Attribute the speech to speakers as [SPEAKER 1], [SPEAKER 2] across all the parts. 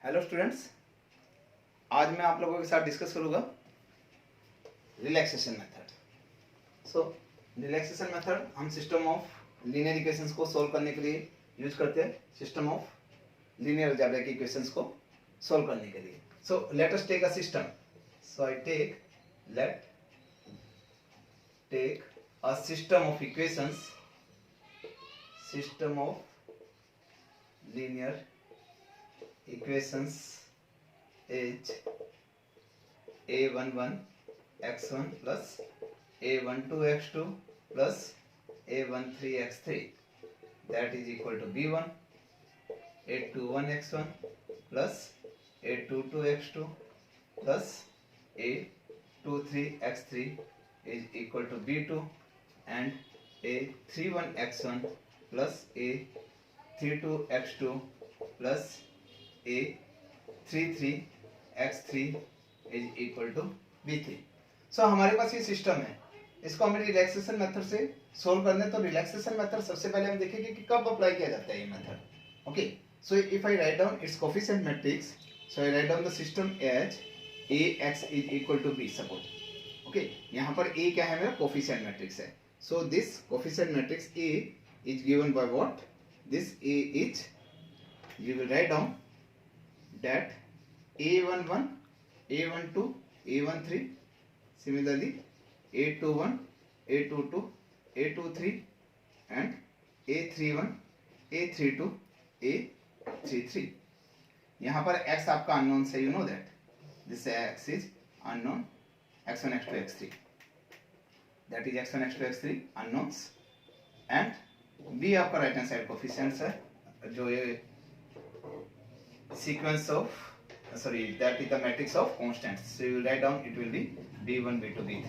[SPEAKER 1] Hello students, आज मैं आप लोगों के साथ डिस्कस करूंगा रिलैक्सेशन मेथड। रिलैक्सेशन मेथड हम सिस्टम ऑफ लीनियर इक्वेशंस को सॉल्व करने के लिए यूज करते हैं, system of linear algebraic equations को सॉल्व करने के लिए। So let us take a system. So I take a system of equations, system of linear equations is a11 x1 plus a12 x2 plus a13 x3 that is equal to b1, a21 x1 plus a22 x2 plus a23 x3 is equal to b2 and a31 x1 plus a32 x2 plus a33 x3 is equal to b3। सो हमारे पास ये system है, इसको हमें relaxation method से solve करना है। तो relaxation method सबसे पहले हम देखेंगे कि कब अप्लाई किया जाता है ये method. Okay, so if I write down its coefficient matrix, so I write down the system as ax is equal to b suppose. Okay, यहाँ पर a क्या है, मेरा कोफिशिएंट मैट्रिक्स है। So this coefficient matrix a is given by what, this a is, you will write down that a11, a12, a13, similarly a21, a22, a23 and a31, a32, a33। यहाँ पर x आपका unknown है, you know that this x is unknown, x1, x2, x3, that is x1, x2, x3 unknowns, and b आपका right hand side coefficients है, जो ये sequence of that is the matrix of constants, so you will write down it will be b1, b2, b3,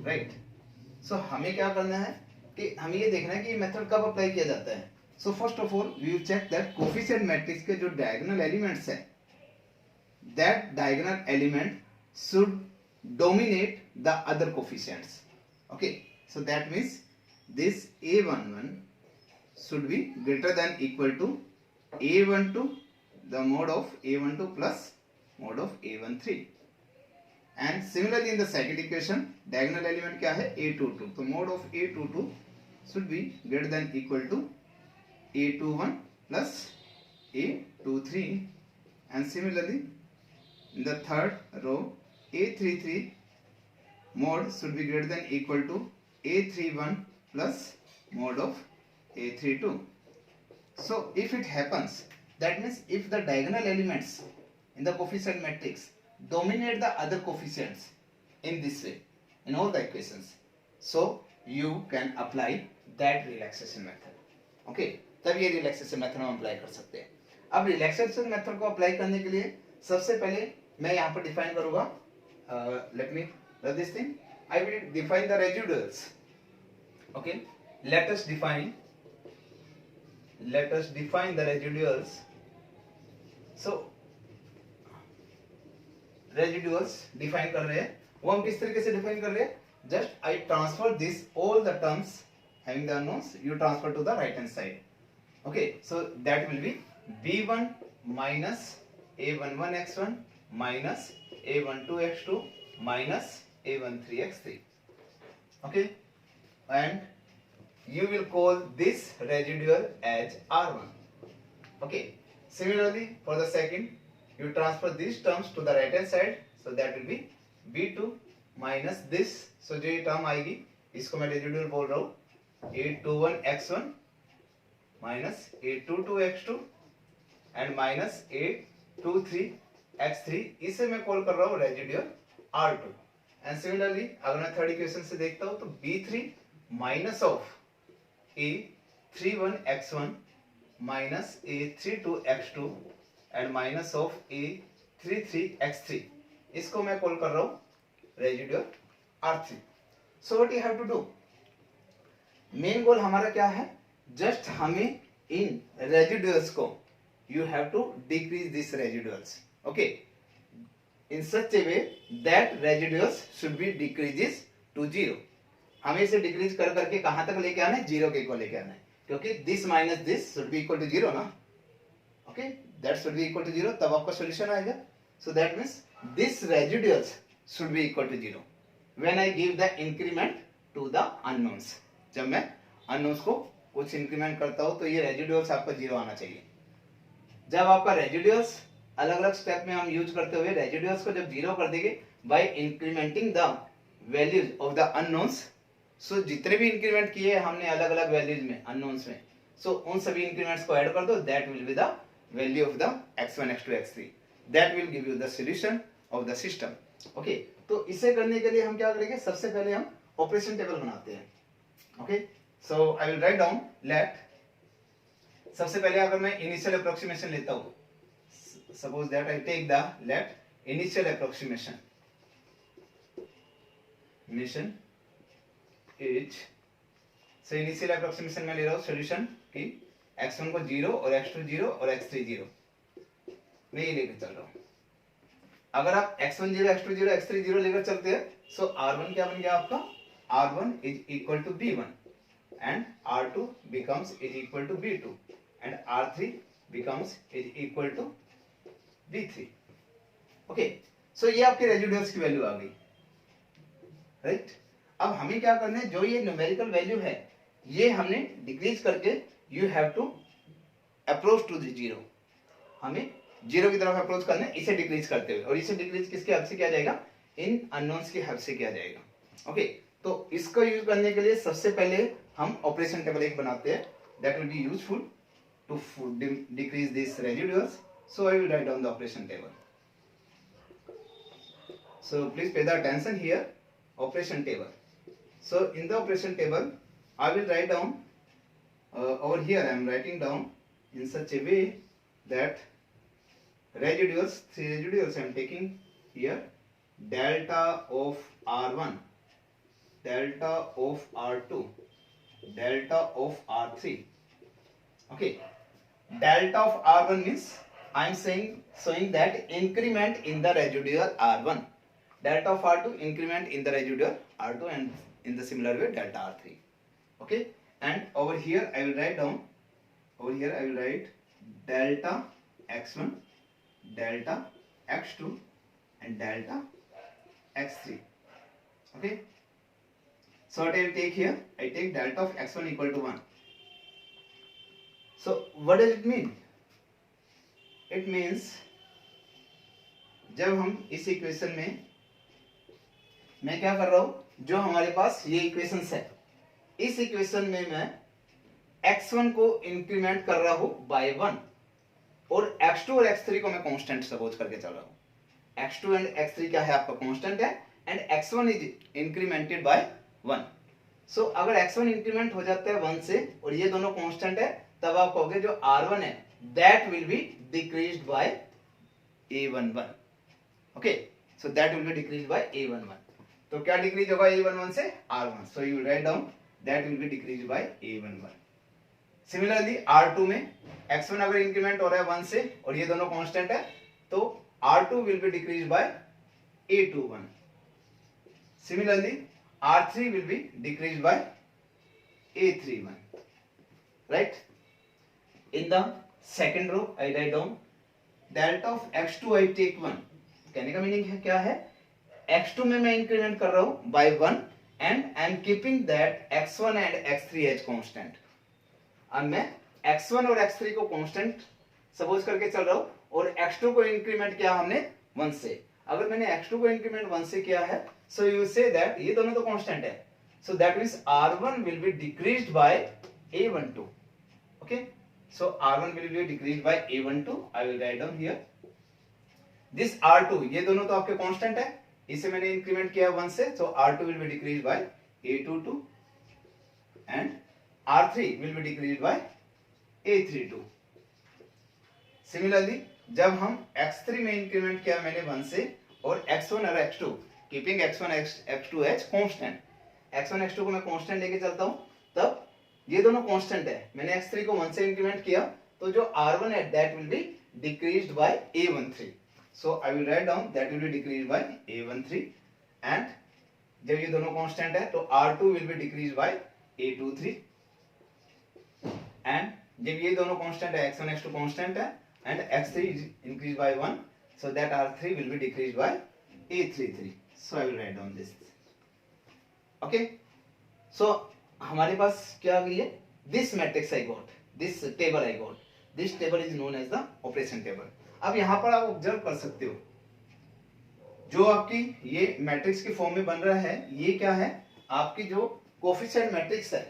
[SPEAKER 1] right? so हमें क्या करना है कि हमें ये देखना है कि ये मेथड कब अप्लाई किया जाता है। So first of all we will check that coefficient matrix के जो डायगोनल एलिमेंट्स है, that diagonal element should dominate the other coefficients. Okay, so that means this a11 should be greater than equal to a12, the mode of a12 plus mode of a13, and similarly in the second equation diagonal element क्या है, a22, तो mode of a22 should be greater than equal to a21 plus a23, and similarly in the third row a33 mode should be greater than equal to a31 plus mode of a32। so if it happens, that means if the diagonal elements in the coefficient matrix dominate the other coefficients in this way in all the equations, so you can apply that relaxation method। okay, तब ये relaxation method हम apply कर सकते हैं। अब relaxation method को apply करने के लिए सबसे पहले मैं यहाँ पर डिफाइन करूंगा, let me write this thing, I will define the residuals। okay, let us define the residuals। so residuals define कर रहे हैं, वो हम किस तरीके से डिफाइन कर रहे हैं, just I transfer this all the terms having the unknowns, you transfer to the right hand side. Okay, so that will be b1 minus a11 x1 minus a12 x2 minus a13 x3। okay, and you will call this residual as r1। okay, similarly for the second you transfer these terms to the right hand side, so that will be b2 minus this, so जो ये term आएगी इसको मैं residual बोल रहा हूँ, a21 x1 minus a22 x2 and minus a23 x3, इसे मैं कॉल कर रहा हूँ रेजिडुअल r2। एंड सिमिलरली अगर मैं थर्ड इक्वेशन से देखता हूँ तो b3 minus of a31 x1 minus a32 x2 and minus of a33 x3, इसको मैं कॉल कर रहा हूं residual r3। So what you have to do, main goal हमारा क्या है, जस्ट हमें इन रेजिडुअल्स को you have to decrease this residuals. Okay, in such a way that residuals should be decreases to zero. हमें इसे डिक्रीज कर करके कहां तक लेके आना है, जीरो के इक्वल लेके आना है, क्योंकि this minus this should be equal to zero ना। Okay, that should be equal to 0, तब आपका सॉल्यूशन आएगा. So that means this residuals should be equal to 0 when I give the increment to the unknowns. जब मैं unknowns को कुछ increment करता हूं तो ये रेजिडुअल्स आपका 0 आना चाहिए. जब आपका रेजिडुअल्स अलग अलग स्टेप में हम यूज करते हुए रेजिडुअल्स को जब 0 कर देंगे by incrementing the values of the unknowns. So जितने भी इंक्रीमेंट किए हमने अलग अलग वैल्यूज में अननोन्स में, सो उन सभी इंक्रीमेंट्स को ऐड कर दो. That will be the value of the x1 x2 x3. That will give you the solution of the system. Okay, तो इसे करने के लिए हम क्या करेंगे, सबसे पहले हम ऑपरेशन टेबल बनाते हैं. Okay, so I will write down let. सबसे पहले अगर मैं इनिशियल अप्रोक्सीमेशन लेता हूं, suppose that I take the let initial approximation is. सो इनिशियल अप्रोक्सीमेशन में ले रहा हूं सॉल्यूशन की x1 को 0 और x2 0 और x3 0. मैं ये लेकर चल रहा हूं. अगर आप x1 0 x2 0 x3 0 लेकर चलते हैं, सो r1 क्या बन गया आपका, r1 is equal to b1 and r2 becomes is equal to b2 and r3 becomes is equal to b3. Okay, so ये आपके रेजिडुअल्स की वैल्यू आ गई, राइट. अब हमें क्या करना है, जो ये न्यूमेरिकल वैल्यू है ये हमने डिक्रीज करके you have to approach to the 0. हमें 0 की तरफ अप्रोच करना है इसे डिक्रीज करते हुए. और इसे डिक्रीज किसके हेल्प से किया जाएगा, इन अननोन्स की हेल्प से किया जाएगा. ओके, तो इसको यूज करने के लिए सबसे पहले हम ऑपरेशन टेबल एक बनाते हैं. That will be useful to decrease this residuals. So I will write down the operation table. So please pay the attention here. Operation table. So in the operation table I will write down over here I am writing down in such a way that residuals, 3 residuals I am taking here. Delta of R1, delta of R2, delta of R3. Okay, delta of R1 means I am showing that increment in the residual R1. Delta of R2 increment in the residual R2 and in the similar way delta R3. Okay, and over here I will write down, over here I will write delta x1, delta x2 and delta x3. Okay, so what I will take here, I take delta of x1 equal to 1. So what does it mean? It means जब हम इस equation में मैं क्या कर रहा हूं, जो हमारे पास ये इक्वेशंस है, इस इक्वेशन में मैं x1 को इंक्रीमेंट कर रहा हूं बाय 1 और x2 और x3 को मैं कांस्टेंट सपोज करके चल रहा हूं. x2 एंड x3 क्या है आपका कांस्टेंट है and x1 is incremented by 1. सो अगर x1 इंक्रीमेंट हो जाता है 1 से और ये दोनों कांस्टेंट है, तब आप कहोगे जो r1 है that will B decreased bye a11. Okay, so that will B decreased bye a11. तो क्या डिक्रीज होगा a11 से r1. So you will write down that will be decrease bye a11. Similarly r2 में x1 अगर increment हो रहा है 1 से और ये दोनों कांस्टेंट है, तो r2 will be decrease by a21. Similarly r3 will be decrease by a31. Right, in the second row I write down delta of x2 I take 1. कहने का मीनिंग है क्या है, x2 में मैं इंक्रीमेंट कर रहा हूं by 1 and I am keeping that x1 and x3 as constant. अब मैं x1 और x3 को कांस्टेंट सपोज करके चल रहा हूं और x2 को इंक्रीमेंट किया हमने 1 से. अगर मैंने x2 को इंक्रीमेंट 1 से किया है, सो यू से दैट ये दोनों तो कांस्टेंट है, सो that means r1 will be decreased bye a12. Okay, so r1 will be decreased bye a12. I will write down here this r2, ये दोनों तो आपके कांस्टेंट है, इसे मैंने इंक्रीमेंट किया 1 से, so r2 will be decreased by a22 and r3 will be decreased by a32. Similarly जब हम x3 में इंक्रीमेंट किया मैंने 1 से और x1 और x2 keeping x1 x2 as constant, x1 x2 को मैं कांस्टेंट लेके चलता हूं, तब ये दोनों कांस्टेंट है, मैंने x3 को 1 से इंक्रीमेंट किया तो जो r1 है that will B decreased bye a13. So I will write down that will be decreased by a13 and जब ये दोनों कांस्टेंट है तो r2 will be decreased by a23 and जब ये दोनों कांस्टेंट है x1 x2 कांस्टेंट है, and x3 is increased by 1, so that r3 will be decreased by a33. So I will write down this. Okay, so हमारे पास क्या आ गई है, this matrix I got, this table I got, this table is known as the operation table. अब यहाँ पर आप observe कर सकते हो, जो आपकी ये मैट्रिक्स के फॉर्म में बन रहा है, ये क्या है, आपकी जो कोफिशिएंट मैट्रिक्स है,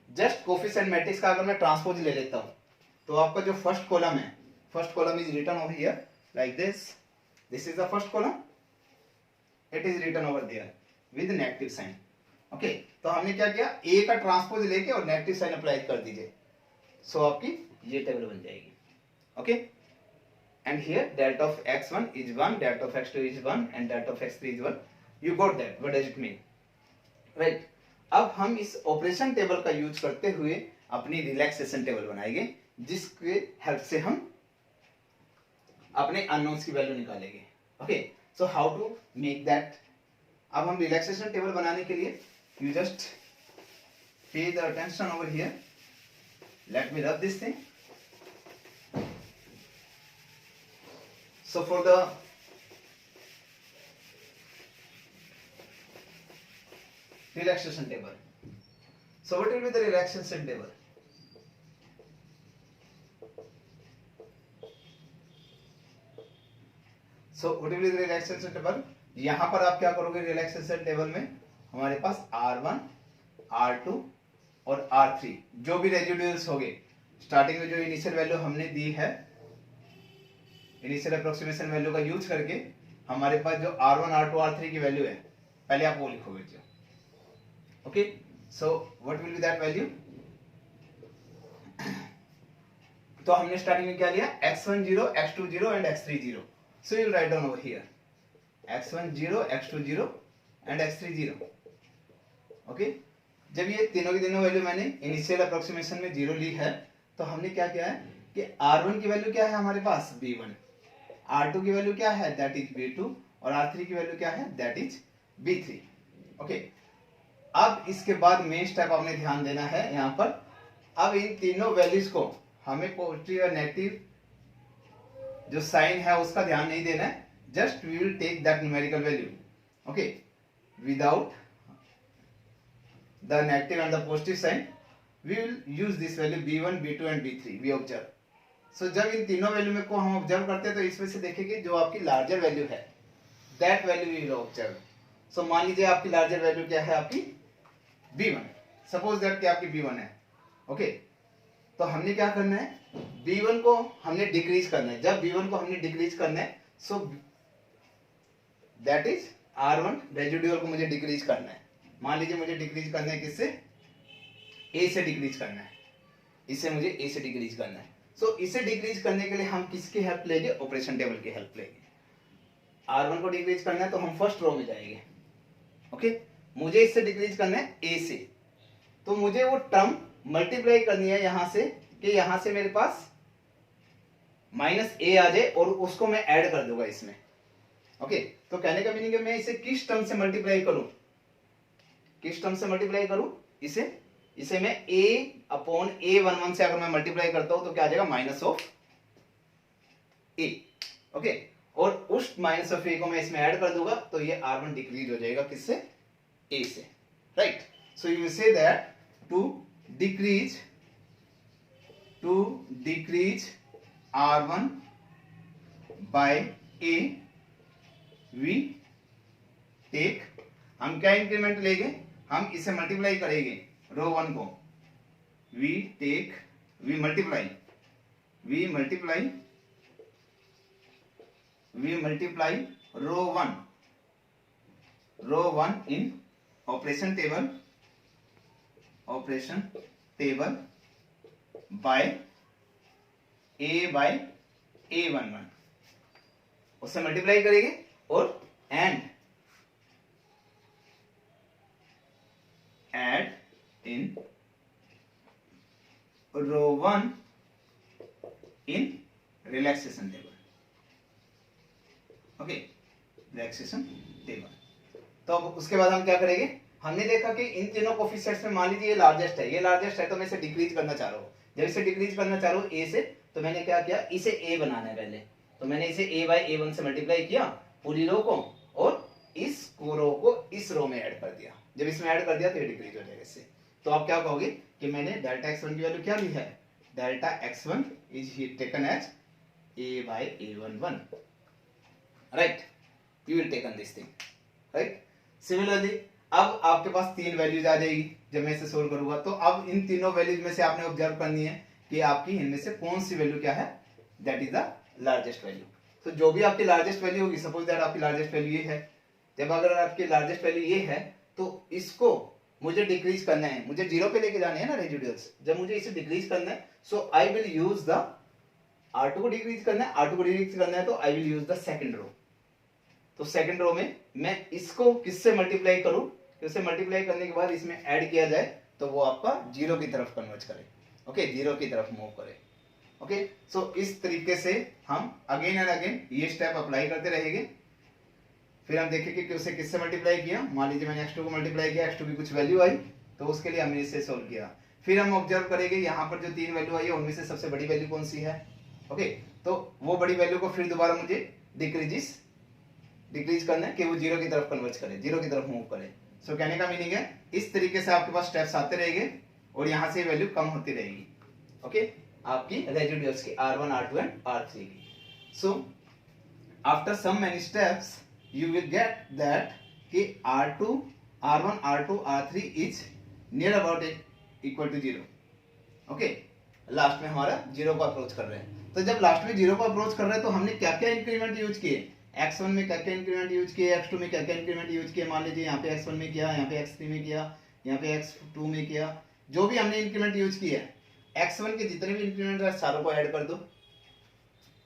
[SPEAKER 1] जस्ट कोफिशिएंट मैट्रिक्स का अगर मैं ट्रांसपोज ले लेता हूं, तो आपका जो फर्स्ट कॉलम है, first column is written over here like this, this is the first column, it is written over there with negative sign. Okay, तो हमने क्या किया, ए का ट्रांसपोज लेके और नेगेटिव साइन अप्लाई कर दीजिए, सो आपकी ये टेबल बन जाएगी. Okay, and here that of x1 is 1, that of x2 is 1 and that of x3 is 1. You got that, what does it mean, right? अब हम इस ऑपरेशन टेबल का यूज करते हुए अपनी रिलैक्सेशन टेबल बनाएंगे, जिसके हेल्प से हम अपने अननोन्स की वैल्यू निकालेंगे. Okay, so how to make that. अब हम रिलैक्सेशन टेबल बनाने के लिए you just pay the attention over here, let me rub this thing. So for the relaxation table, so what will be the relaxation table? So what will be the relaxation table? यहाँ पर आप क्या करोगे, relaxation table में हमारे पास R1, R2 और R3 जो भी रेजिड्यूल्स होंगे, स्टार्टिंग में जो इनिशियल वैल्यू हमने दी है, इनिशियल अप्रोक्सीमेशन वैल्यू का यूज करके हमारे पास जो R1, R2, R3 की वैल्यू है, पहले आप वो लिखोगे. Okay, so what will be that value. तो हमने स्टार्टिंग में क्या लिया, x1 0, x2 0 and x3 0. So you write down over here x1 0, x2 0 and x3 0. Okay, जब ये तीनों की तीनों वैल्यू मैंने इनिशियल अप्रोक्सीमेशन में 0 ली है, तो हमने क्या किया है कि R1 की वैल्यू क्या है हमारे पास, B1, R2 की वैल्यू क्या है, दैट इज B2, और R3 की वैल्यू क्या है, दैट इज B3. ओके, अब इसके बाद मेन स्टेप आपने ध्यान देना है यहाँ पर. अब इन तीनों वैल्यूज को हमें पॉजिटिव और नेगेटिव जो साइन है उसका ध्यान नहीं देना है, just we will take that numerical value. Okay, without the negative and the positive sign we will use this value b1, b2 and b3 we observe. So जब इन तीनों वैल्यू में को हम ऑब्जर्व करते हैं, तो इसमें से देखेंगे जो आपकी लार्जर वैल्यू है, that value we will observe. So मान लीजिए आपकी लार्जर वैल्यू क्या है, आपकी b1, सपोज दैट कि आपकी b1 है. ओके, तो हमने क्या करना है, b1 को हमने डिक्रीज करना है. जब b1 को हमने डिक्रीज करना है, so that is r1 residual को मुझे डिक्रीज करना है. मान लीजिए मुझे डिक्रीज करना है किससे, ए से डिक्रीज करना है, इसे मुझे ए से डिक्रीज करना है. सो इसे डिक्रीज करने के लिए हम किसकी हेल्प लेंगे, ऑपरेशन टेबल की हेल्प लेंगे. R1 को डिक्रीज करना है तो हम फर्स्ट रो में जाएंगे. ओके, मुझे इससे डिक्रीज करना है ए से, तो मुझे वो टर्म मल्टीप्लाई करनी है यहां से, कि यहां से मेरे पास माइनस ए आ जाए और उसको मैं ऐड कर दूंगा इसमें. ओके, तो कहने का मीनिंग है मैं इसे किस टर्म से मल्टीप्लाई करूं, किस टर्म से मल्टीप्लाई करूं, इसे मैं a अपॉन a11 से अगर मैं मल्टीप्लाई करता हूं तो क्या आ जाएगा, माइनस ऑफ a. ओके, और उस माइनस ऑफ a को मैं इसमें ऐड कर दूंगा, तो ये r1 डिक्रीज हो जाएगा किससे, a से. Right, so you say that to decrease r1 by a we take, हम क्या इंक्रीमेंट लेंगे, हम इसे मल्टीप्लाई करेंगे रो 1 को, we multiply row 1 in operation table by a11, उससे मल्टीप्लाई करेंगे और and add in row 1 in relaxation table. Okay, relaxation table. तो अब उसके बाद हम क्या करेंगे, हमने देखा कि इन तीनों कोफिशिएंट्स में मान लीजिए ये लार्जेस्ट है, तो मैं इसे डिक्रीज करना चाह रहा हूँ. जब इसे डिक्रीज करना चाह रहा हूँ ए से, तो मैंने क्या किया, इसे a बनाना है पहले, तो मैंने इसे a बाई a1 से मल्टीप्लाई किया पूरी रो को, और इस रो को इस रो में ऐड कर दिया। जब इसमें ऐड कर दिया तो ये डिक्रीज हो जाएगा इससे। तो आप क्या कहोगे कि मैंने डेल्टा x1 की वैल्यू क्या ली है, delta x1 is taken as a by a11, right, you will taken this thing, right. Similarly अब आपके पास तीन वैल्यूज आ जाएगी जब मैं इसे सोल्व करूंगा। तो अब इन तीनों वैल्यूज में से आपने ऑब्जर्व करनी है कि आपकी इनमें से कौन सी वैल्यू क्या है, that is the largest value. तो जो भी आपकी लार्जेस्ट वैल्यू होगी, सपोज दैट आपकी लार्जेस्ट वैल्यू ये है, जब अगर आपकी लार्जेस्ट वैल्यू ये है तो इसको मुझे डिक्रीज करना है, मुझे जीरो पे लेके जाने हैं ना रेजिडुअल्स, जब मुझे इसे डिक्रीज करना है so I will use the R2 को डिक्रीज करना है, R2 को डिक्रीज करना है तो I will use the second row. तो सेकंड रो में मैं इसको किससे मल्टीप्लाई करूं, उसे मल्टीप्लाई करने के बाद इसमें ऐड किया जाए तो वो आपका जीरो की तरफ कन्वर्ट करे, ओके, जीरो की तरफ मूव करे, ओके। सो इस तरीके से हम अगेन एंड अगेन ये स्टेप अप्लाई करते रहेंगे। फिर हम देखेंगे कि उसे किससे मल्टीप्लाई किया। मान लीजिए मैंने x2 को मल्टीप्लाई किया, x2 की कुछ वैल्यू आई तो उसके लिए हमने इसे सोल्व किया। फिर हम ऑब्जर्व करेंगे यहाँ पर जो तीन वैल्यू आई है उनमें से सबसे बड़ी वैल्यू कौन सी है, ओके। तो वो बड़ी वैल्यू को फिर दोबारा मुझे डिक्रीज करना है कि वो जीरो की तरफ कन्वर्ट करे, जीरो की तरफ मूव करे। सो कहने का मीनिंग है इस तरीके से आपके पास स्टेप्स आते रहेंगे और यहाँ से वैल्यू कम होती रहेगी, ओके, आपकी रेजिडुअल्स की R1, R2 एंड R3 की। So after some many steps you will get that कि R2, R1, R2, R3 is near about equal to 0, okay. Last में हमारा जीरो को अप्रोच कर रहे हैं। तो जब लास्ट में जीरो को अप्रोच कर रहे हैं तो हमने क्या क्या इंक्रीमेंट यूज किए, x1 में क्या क्या इंक्रीमेंट यूज किए, x2 में क्या क्या इंक्रीमेंट यूज किए। मान लीजिए यहाँ पे x1 में किया, यहाँ पे x3 में किया, यहाँ पे x2 में किया, जो भी हमने इंक्रीमेंट यूज किया है x1 के जितने भी इंक्रीमेंट है सारों को ऐड कर दो,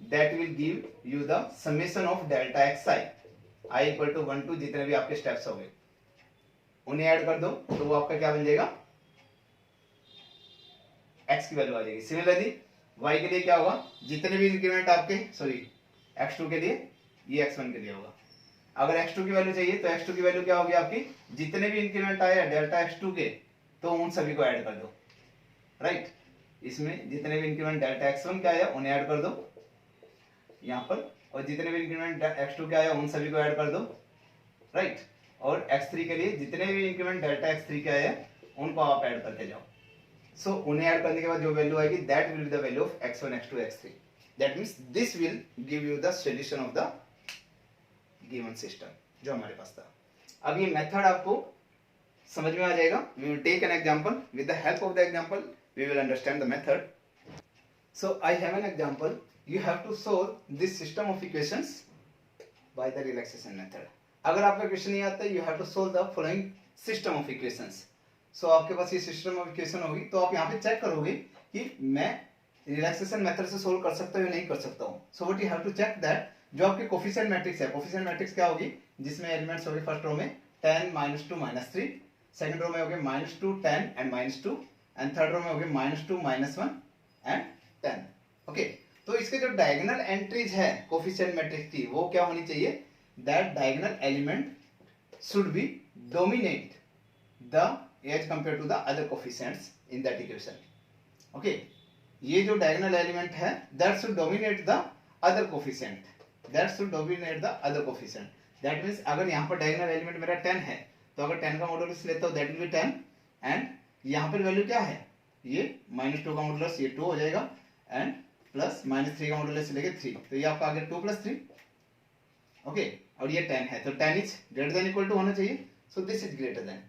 [SPEAKER 1] that will give you the summation of delta xi i equal to 1 to जितने भी आपके स्टेप्स हो गए उन्हें ऐड कर दो तो वो आपका क्या बन जाएगा, x की वैल्यू आ जाएगी। सिमिलरली y के लिए क्या होगा, जितने भी इंक्रीमेंट आपके x2 के लिए ये x1 के लिए होगा। अगर x2 की वैल्यू चाहिए तो x2 की वैल्यू क्या होगी आपकी, जितने भी इंक्रीमेंट आए डेल्टा x2 के तो उन सभी को ऐड कर दो, राइट। इसमें जितने भी इंक्रीमेंट डेल्टा x1 के आया उन्हें ऐड कर दो यहाँ पर, और जितने भी इंक्रीमेंट x2 के आया उन सभी को ऐड कर दो, राइट। और x3 के लिए जितने भी इंक्रीमेंट डेल्टा x3 के आया उनको आप ऐड करते जाओ। सो उन्हें ऐड करने के बाद जो वैल्यू आएगी that will be the value of x1, x2, x3। That means this will give you the solution of the given system जो हमारे पास था। अब ये मेथड आपको समझ में आ जाएगा। We will take an example, with the help of the example we will understand the method. So I have an example, you have to solve this system of equations by the relaxation method। अगर आपका question नहीं आता you have to solve the following system of equations। so आपके पास ये system of equation होगी तो आप यहाँ पे चेक करोगे कि मैं रिलैक्सेशन मेथड से सोल्व कर सकता हूँ या नहीं कर सकता हूँ। so what you have to check that जो आपके कोफिशिएंट मैट्रिक्स है, कोफिशिएंट मैट्रिक्स क्या होगी, जिसमें एलिमेंट्स होंगे फर्स्ट रो में 10, -2, -3, सेकंड रो में होंगे -2, 10 एंड -2, एंड थर्ड रो में होंगे -2, -1 एंड 10, ओके। तो इसके जो डायगोनल एंट्रीज है कोफिशिएंट मैट्रिक्स की वो क्या होनी चाहिए, that diagonal element should be dominate the as compare to the other coefficients in that equation, okay. ये जो डायगोनल एलिमेंट है that should dominate the other coefficient, that should dominate the other coefficient. That means अगर यहाँ पर diagonal element मेरा 10 है तो अगर 10 का मॉडुलस लेता हूँ दैट विल बी 10, एंड यहाँ पर वैल्यू क्या है, ये -2 का मॉडुलस ये 2 हो जाएगा, एंड प्लस -3 का मॉडुलस लेके 3, तो ये आपका आ गया 2 + 3, ओके। और ये 10 है तो 10 is greater than equal to होना चाहिए, so this is greater than,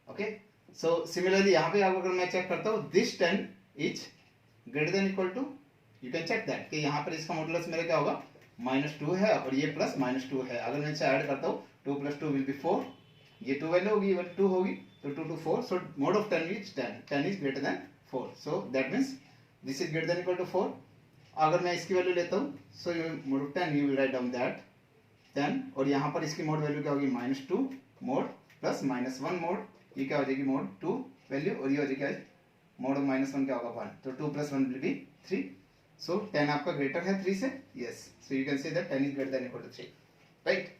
[SPEAKER 1] okay. So similarly यहाँ पे अगर मैं चेक करता हूँ this 10 is greater than equal to, you can check that कि यहाँ पर इसका मॉडुलस मेरा क्या होगा, -2 है और ये प्लस -2 है। अगर मैं इसे ऐड करता हूँ 2 + 2 विल बी 4, ये 2 वैल्यू होगी, ये 2 होगी, तो 2 to 4, so mod of 10 is 10 is greater than 4, so that means this is greater than equal to 4। अगर मैं इसकी वैल्यू लेता हूँ so mod of 10 you will write down that 10, और यहाँ पर इसकी मोड वैल्यू क्या होगी, -2 मोड प्लस -1 मोड, ये क्या हो जाएगी मोड 2 वैल्यू, और ये हो जाएगी मोड ऑफ -1 क्या होगा 1, तो 2 + 1 विल बी 3, सो 10 आपका ग्रेटर है 3 से, yes, so you can say that 10 is greater than equal to 3, right.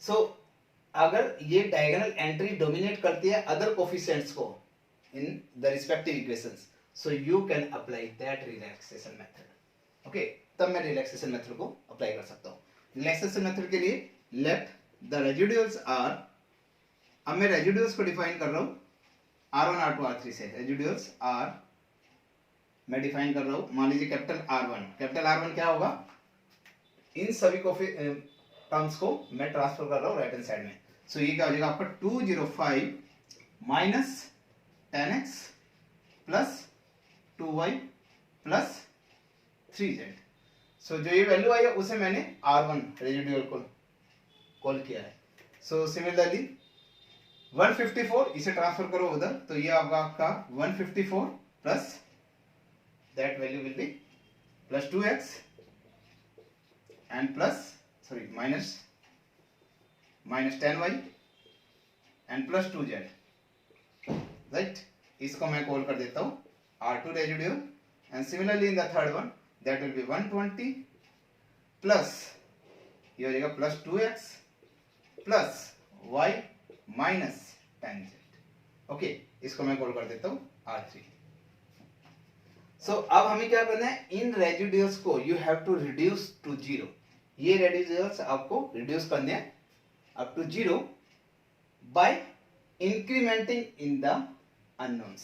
[SPEAKER 1] So अगर ये डायगोनल एंट्री डोमिनेट करती है अदर कोफिशिएंट्स को in the respective equations so you can apply that relaxation method. Okay, तब मैं relaxation method को apply कर सकता हूँ. रिलैक्सेशन मेथड के लिए लेट द रेजिडुअल्स आर, अब मैं रेजिडुअल्स को डिफाइन कर रहा हूँ R1 R2 R3 से. रेजिडुअल्स आर मैं डिफाइन कर रहा हूँ, मान लीजिए कैपिटल R1. कैपिटल R1 क्या होगा, इन सभी को टर्म्स को मैं ट्रांसफर कर रहा हूँ राइट हैंड साइड में. सो ये क्या हो जाएगा आपका 205 minus 10x plus 2y plus 3z. सो जो ये वैल्यू आई है उसे मैंने R1 रेजिडुअल को कॉल किया है. सो सिमिलरली 154 इसे ट्रांसफर करो उधर, तो ये आपका 154 plus that value will be plus 2x and plus sorry minus 10y and plus 2z. Right, इसको मैं कॉल कर देता हूँ R2 residual. And similarly in the third one that will B 120 plus ये हो जाएगा plus 2x plus y minus 10z. Okay, इसको मैं कॉल कर देता हूँ R3. सो अब हमें क्या करना है, इन रेजिडुअल्स को you have to reduce to 0. ये रेजिडुअल्स आपको रिड्यूस करने हैं up to 0 by incrementing in the unknowns.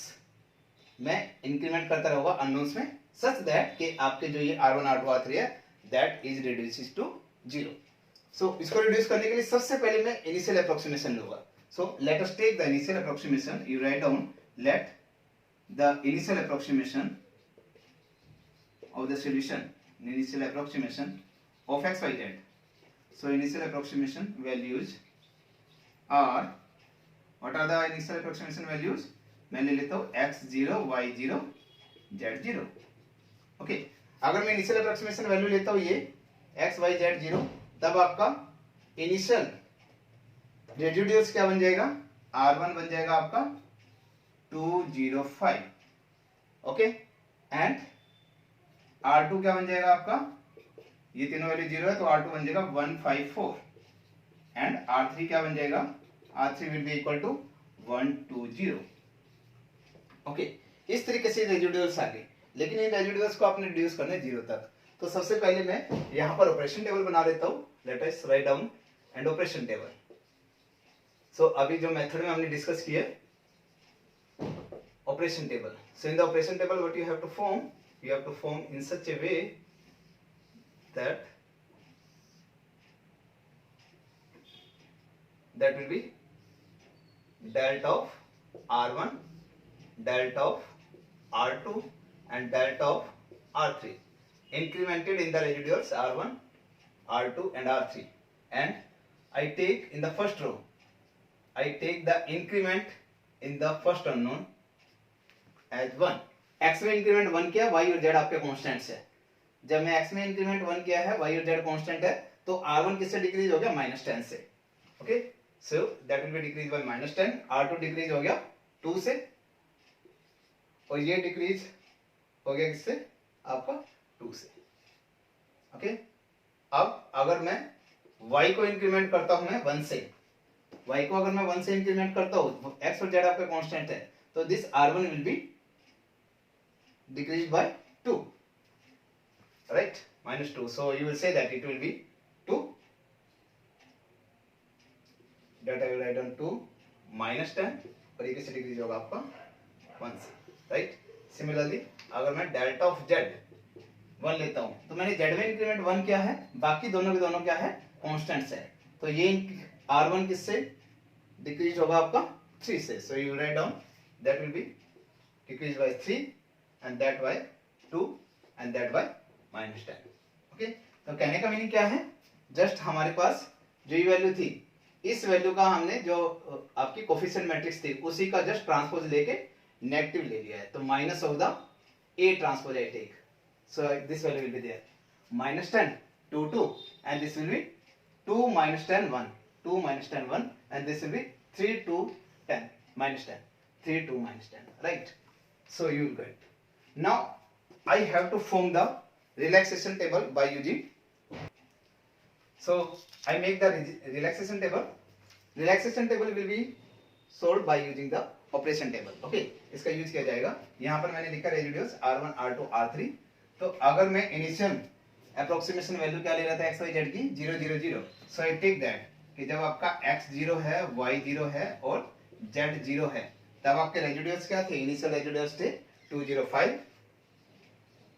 [SPEAKER 1] मैं इंक्रीमेंट करता रहूंगा अननोन्स में सच दैट कि आपके जो ये R1 R2 R3 है दैट इज रिड्यूसेस टू 0. सो इसको रिड्यूस करने के लिए सबसे पहले मैं इनिशियल अप्रोक्सीमेशन लूंगा. So let us take the initial approximation. You write down let the initial approximation of the solution, initial approximation of x, y, z. So initial approximation values are, what are the initial approximation values? मैं ले लेता हूँ x0 y0 z0. Okay, अगर मैं initial approximation value लेता हूँ ये x y z0, तब आपका इनिशियल रेजिडुअल्स क्या बन जाएगा, R1 बन जाएगा आपका 205. ओके, एंड R2 क्या बन जाएगा आपका, ये तीनों वैल्यू 0 है तो R2 बन जाएगा 154. एंड R3 क्या बन जाएगा, R3 will be equal to 120. Okay, इस तरीके से रेजिडुअल्स आ गए. लेकिन इन रेजिडुअल्स को आपने रिड्यूस करना है 0 तक. तो सबसे पहले मैं यहाँ पर ऑपरेशन टेबल बना लेता हूँ. Let us write down and operation table. So अभी जो मेथड में हमने डिस्कस किया operation table. So in the operation table what you have to form, you have to form in such a way that will be delta of R1, delta of R2 and delta of R3 incremented in the residuals R1, R2 and R3. And I take in the first row, I take the increment in the first unknown as 1. x में increment 1 किया, y और z आपके constants है. जब मैं x में increment 1 किया है, y और z कांस्टेंट है, तो R1 किससे डिक्रीज हो गया, -10 से. Okay, so that will be decrease bye -10. R2 decrease हो गया 2 से और ये डिक्रीज हो गया किससे, आपका 2 से. ओके, अब अगर मैं y को इंक्रीमेंट करता हूं मैं 1 से, y को अगर मैं 1 से इंक्रीमेंट करता हूं, x और z आपका कांस्टेंट है, तो this R1 will be decreased by 2, right, -2. So you will say that it will be 2, that I will write down 2 -10 और ये किससे डिक्रीज होगा आपका 1 से. राइट, सिमिलरली अगर मैं डेल्टा ऑफ z 1 लेता हूं, तो मैंने z में इंक्रीमेंट 1 किया है, बाकी दोनों के दोनों क्या है, कांस्टेंट्स है. तो ये R1 किससे डिक्रीज होगा आपका 3 से. So you write down that will be decrease bye 3 and that by 2 and that by -10. Okay, तो कहने का मीनिंग क्या है, जस्ट हमारे पास जो ये वैल्यू थी, इस वैल्यू का हमने जो आपकी कोफिशिएंट मैट्रिक्स थी उसी का जस्ट ट्रांसपोज लेके नेगेटिव ले लिया है. तो minus of the a transpose I take. So this value will be there, -10 2 2 and this will be 2 -10 1, 2 -10 1 and this will be 3 2 10 -10 3 2 -10. Right, so you will get. Now I have to form the relaxation table by using, so I make the relaxation table. Relaxation table will be solved by using the operation table. Okay, इसका use किया जाएगा। यहाँ पर मैंने लिखा residuals R1 R2 R3। तो अगर मैं इनिशियल अप्रोक्सीमेशन वैल्यू क्या ले रहा था एक्स वाई जेड की 0 0 0, सो आई टेक दैट कि जब आपका x 0 है, y 0 है और z 0 है, तब आपके रेजिड्यूल्स क्या थे? इनिशियल रेजिड्यूल्स थे 205,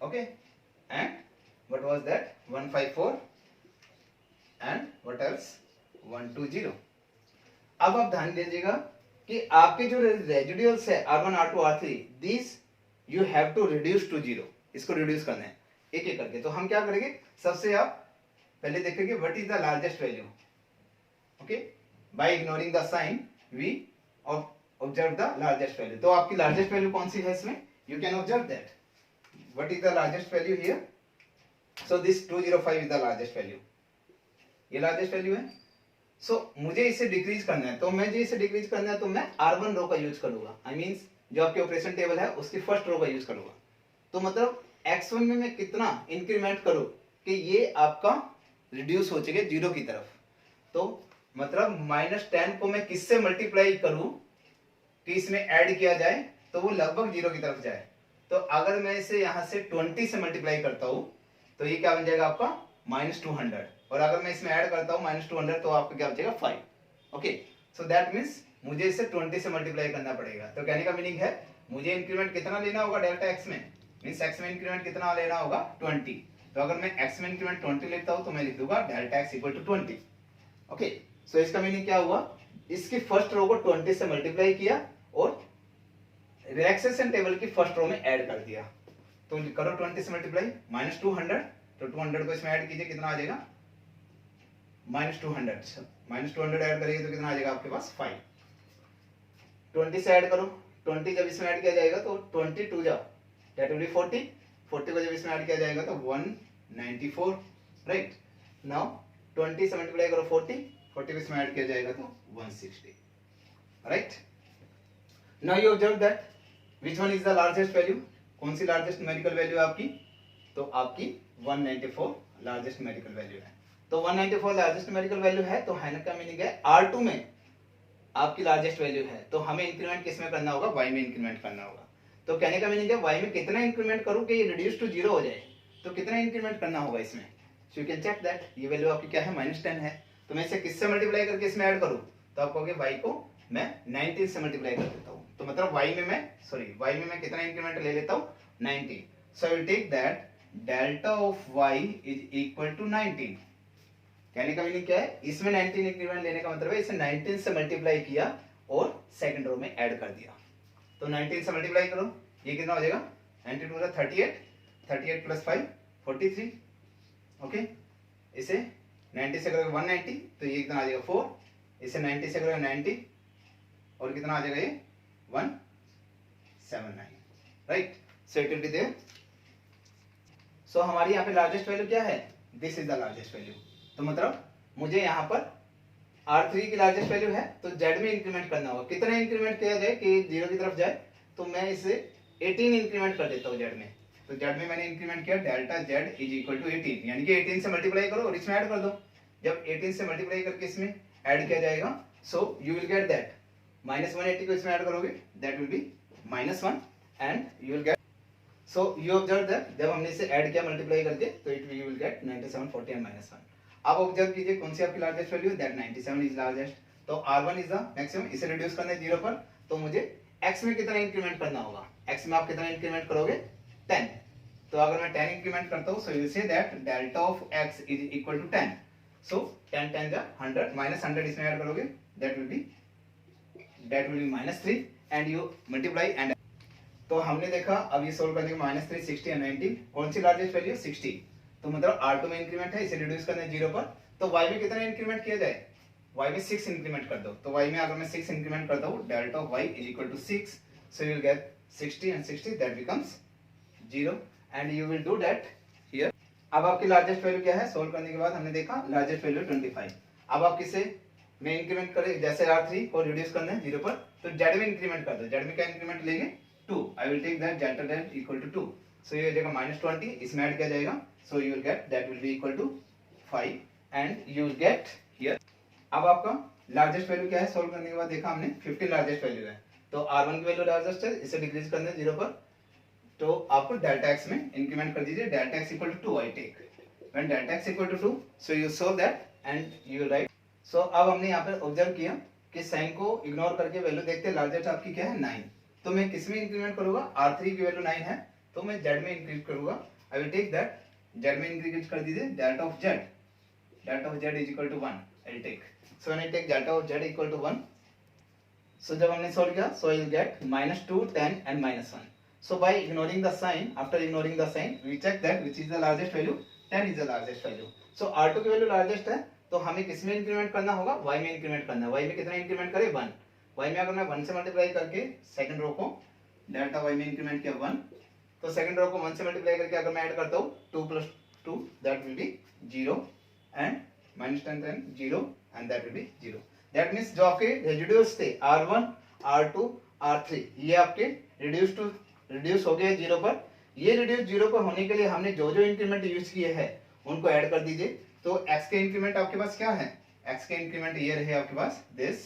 [SPEAKER 1] okay, and what was that 154 and what else 120। अब आप ध्यान दीजिएगा कि आपके जो रेजिड्यूल्स है R1 R2 R3, this you have to reduce to 0। इसको रिड्यूस करना है एक एक करके। तो हम क्या करेंगे, सबसे आप पहले देखेंगे what is the largest value. Okay, by ignoring the sign we observe the largest value. तो आपकी लार्जेस्ट वैल्यू कौन सी है इसमें? You can observe that what is the largest value here. So this 205 is the largest value, ये largest value है। So मुझे इसे डिक्रीज करना है, तो मैं जो इसे डिक्रीज करना है तो मैं R1 रो का यूज करूंगा। आई मींस जो आपके ऑपरेशन टेबल है उसकी फर्स्ट रो का यूज करूंगा। तो मतलब x1 में मैं कितना इंक्रीमेंट करूं कि ये आपका रिड्यूस हो सके 0 की तरफ। तो मतलब -10 को मैं किससे मल्टीप्लाई करूं कि इसमें ऐड किया जाए तो वो लगभग 0 की तरफ जाए। तो अगर मैं इसे यहां से 20 से मल्टीप्लाई करता हूं तो ये क्या बन जाएगा आपका -200, और अगर मैं इसमें ऐड करता हूं -200 तो आपका क्या बचेगा 5। ओके, सो दैट मीन्स मुझे इसे 20 से मल्टीप्लाई करना पड़ेगा। तो कहने का मीनिंग है मुझे इंक्रीमेंट कितना लेना होगा डेल्टा एक्स में, मीन्स एक्स में इंक्रीमेंट कितना लेना होगा 20। तो अगर मैं एक्स में इंक्रीमेंट 20 लेता हूं तो मैं लिख दूंगा delta x equal to 20। Okay, so इसका मीनिंग क्या हुआ, इसकी फर्स्ट रो को 20 से मल्टीप्लाई किया और रिलैक्सेशन टेबल की फर्स्ट रो में ऐड कर दिया। तो करो 20 से मल्टीप्लाई -200, तो 200 को इसमें ऐड कीजिए, कितना आ जाएगा -200 ऐड करेंगे तो कितना आ जाएगा आपके पास 5। 20 से ऐड करो, 20 जब इसमें ऐड किया जाएगा तो 20 2 जा दैट विल बी 40, 40 को जब इसमें ऐड किया जाएगा तो 194, राइट। नाउ 20 से मल्टीप्लाई करो 40, 40 को इसमें ऐड किया जाएगा तो 160, right. Now you observe that which one is the largest value, कौन सी लार्जेस्ट न्यूमेरिकल वैल्यू है आपकी, तो आपकी 194 लार्जेस्ट न्यूमेरिकल वैल्यू है। तो 194 लार्जेस्ट न्यूमेरिकल वैल्यू है, तो है का मीनिंग है R2 में आपकी लार्जेस्ट वैल्यू है, तो हमें इंक्रीमेंट किस में करना होगा, y में इंक्रीमेंट करना होगा। तो कहने का मीनिंग है y में कितना इंक्रीमेंट करूं कि ये रिड्यूस टू 0 हो जाए, तो कितना इंक्रीमेंट करना होगा इसमें। So you can check that ये वैल्यू आपकी क्या है -10 है, तो मैं इसे किससे मल्टीप्लाई करके इसमें ऐड करूं, तो आप कहोगे y को मैं 19 से मल्टीप्लाई कर देता हूं। तो मतलब y में मैं कितना इंक्रीमेंट ले लेता हूं 19। So I will take that delta of y is equal to 19। कहने का मीनिंग क्या है, इसमें 19 इंक्रीमेंट लेने का मतलब है इसे 19 से मल्टीप्लाई किया और सेकंड रो में ऐड कर दिया। तो 19 से मल्टीप्लाई करो, ये कितना हो जाएगा 92 का 38, 38 प्लस 5 43। ओके, इसे 90 से करोगे 190 तो ये कितना आ जाएगा 4, इसे 90 से करोगे 90 और कितना आ जाएगा ये 179, right. So it will be there. So हमारी यहाँ पे लार्जेस्ट वैल्यू क्या है, this is the largest value. तो मतलब मुझे यहाँ पर R3 की लार्जेस्ट वैल्यू है तो Z में इंक्रीमेंट करना होगा। कितना इंक्रीमेंट किया जाए कि 0 की तरफ जाए, तो मैं इसे 18 इंक्रीमेंट कर देता हूँ Z में। तो Z में मैंने इंक्रीमेंट किया delta Z is equal to 18, यानी कि 18 से मल्टीप्लाई करो और इसमें ऐड कर दो। जब 18 से मल्टीप्लाई करके इसमें ऐड किया जाएगा सो यू विल गेट दैट -180 को इसमें ऐड करोगे that will B -1 and you will gate. So you observe that जब हमने इसे ऐड किया मल्टीप्लाई करके तो it you will gate 97 40 and -1। आप ऑब्जर्व कीजिए कौन सी आपकी लार्जेस्ट वैल्यू है, दैट 97 इज लार्जेस्ट। तो R1 इज द मैक्सिमम, इसे रिड्यूस करना है 0 पर, तो मुझे x में कितना इंक्रीमेंट करना होगा, x में आप कितना इंक्रीमेंट करोगे 10। तो अगर मैं 10 इंक्रीमेंट करता हूं so you say that delta of x is equal to 10। So 10 10 जा 100 -100 इसमें ऐड करोगे that will be -3 and you multiply and. तो हमने देखा अब ये सोल्व करने के -3 60 और 90, कौन सी लार्जेस्ट वैल्यू 60। तो मतलब R2 में इंक्रीमेंट है, इसे रिड्यूस करना है 0 पर, तो y में कितना इंक्रीमेंट किया जाए, y में 6 इंक्रीमेंट कर दो। तो y में अगर मैं 6 इंक्रीमेंट करता हूं delta of y is equal to 6, so you will get 60 and 60 that becomes 0 and you will do that here. अब आपकी लार्जेस्ट वैल्यू क्या है, सोल्व करने के बाद हमने देखा लार्जेस्ट वैल्यू 25। अब आप किसे में इंक्रीमेंट करें, जैसे R3 को रिड्यूस करना है 0 पर, तो Z में इंक्रीमेंट कर दो। Z में क्या इंक्रीमेंट लेंगे 2, I will take that Z delta equal to 2, so ये हो जाएगा -20, इसमें ऐड किया जाएगा so you will get that will be equal to 5 and you will get here। अब आपका लार्जेस्ट वैल्यू क्या है, सोल्व करने के बाद देखा हमने 15 लार्जेस्ट वैल्यू है, तो R1 की वैल्यू लार्जेस्ट है, इसे डिक्रीज करना है 0 पर, तो आपको डेल्टा एक्स में इंक्रीमेंट कर दीजिए, delta x equal to 2 I take, when delta x equal to 2 so you solve that and you write. So अब हमने यहाँ पर ऑब्जर्व किया कि साइन को इग्नोर करके वैल्यू देखते हैं, लार्जेस्ट आपकी क्या है 9, तो मैं किस में इंक्रीमेंट करूंगा, R3 की वैल्यू 9 है तो मैं Z में इंक्रीज करूंगा, I will take that, Z में इंक्रीज कर दीजिए, delta of Z is equal to 1 I take, so when I take delta of Z equal to 1, सो जब हमने सॉल्व किया so I will get -2 10 and -1, so by ignoring the sign, after ignoring the sign we check that which is the largest value, 10 is the largest value, so R2 की value largest है तो हमें किस में increment करना होगा, y में increment करना है, y में कितना इंक्रीमेंट करें 1, y में अगर मैं 1 से मल्टीप्लाई करके सेकंड रो को डेल्टा y में इंक्रीमेंट किया 1, तो सेकंड रो को 1 से मल्टीप्लाई करके अगर मैं ऐड करता हूं 2 + 2 that will B 0 and -10 10 0 and that will B 0, that means जो आपके रेसिड्यूज थे R1 R2 R3 ये आपके रिड्यूस हो गए 0 पर, ये रिड्यूस 0 पर होने के लिए हमने जो जो इंक्रीमेंट यूज किए हैं उनको ऐड कर दीजिए, तो x के इंक्रीमेंट आपके पास क्या है, x के इंक्रीमेंट ये रहे आपके पास दिस,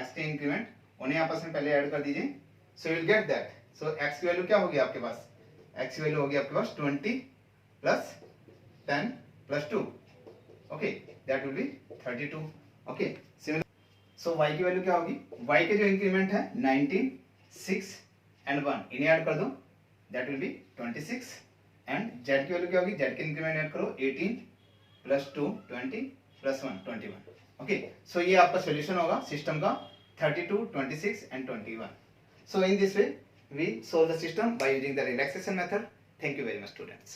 [SPEAKER 1] x के इंक्रीमेंट उन्हें आपस में पहले ऐड कर दीजिए, सो you will get that, so x की वैल्यू क्या होगी आपके पास, x की वैल्यू होगी आपके पास 20 plus 10 plus 2, okay that will B 32, okay similar, so y की वैल्यू क्या होगी, y के जो इंक्रीमेंट है 19 6 एंड 1 इन्हें ऐड कर दो, that will B 26 and z की वैल्यू क्या होगी, z के इंक्रीमेंट ऐड करो 18 प्लस 2 20 प्लस 1 21, ओके सो ये आपका सॉल्यूशन होगा सिस्टम का 32 26 and 21, so in this way we solve the system by using the relaxation method. Thank you very much students.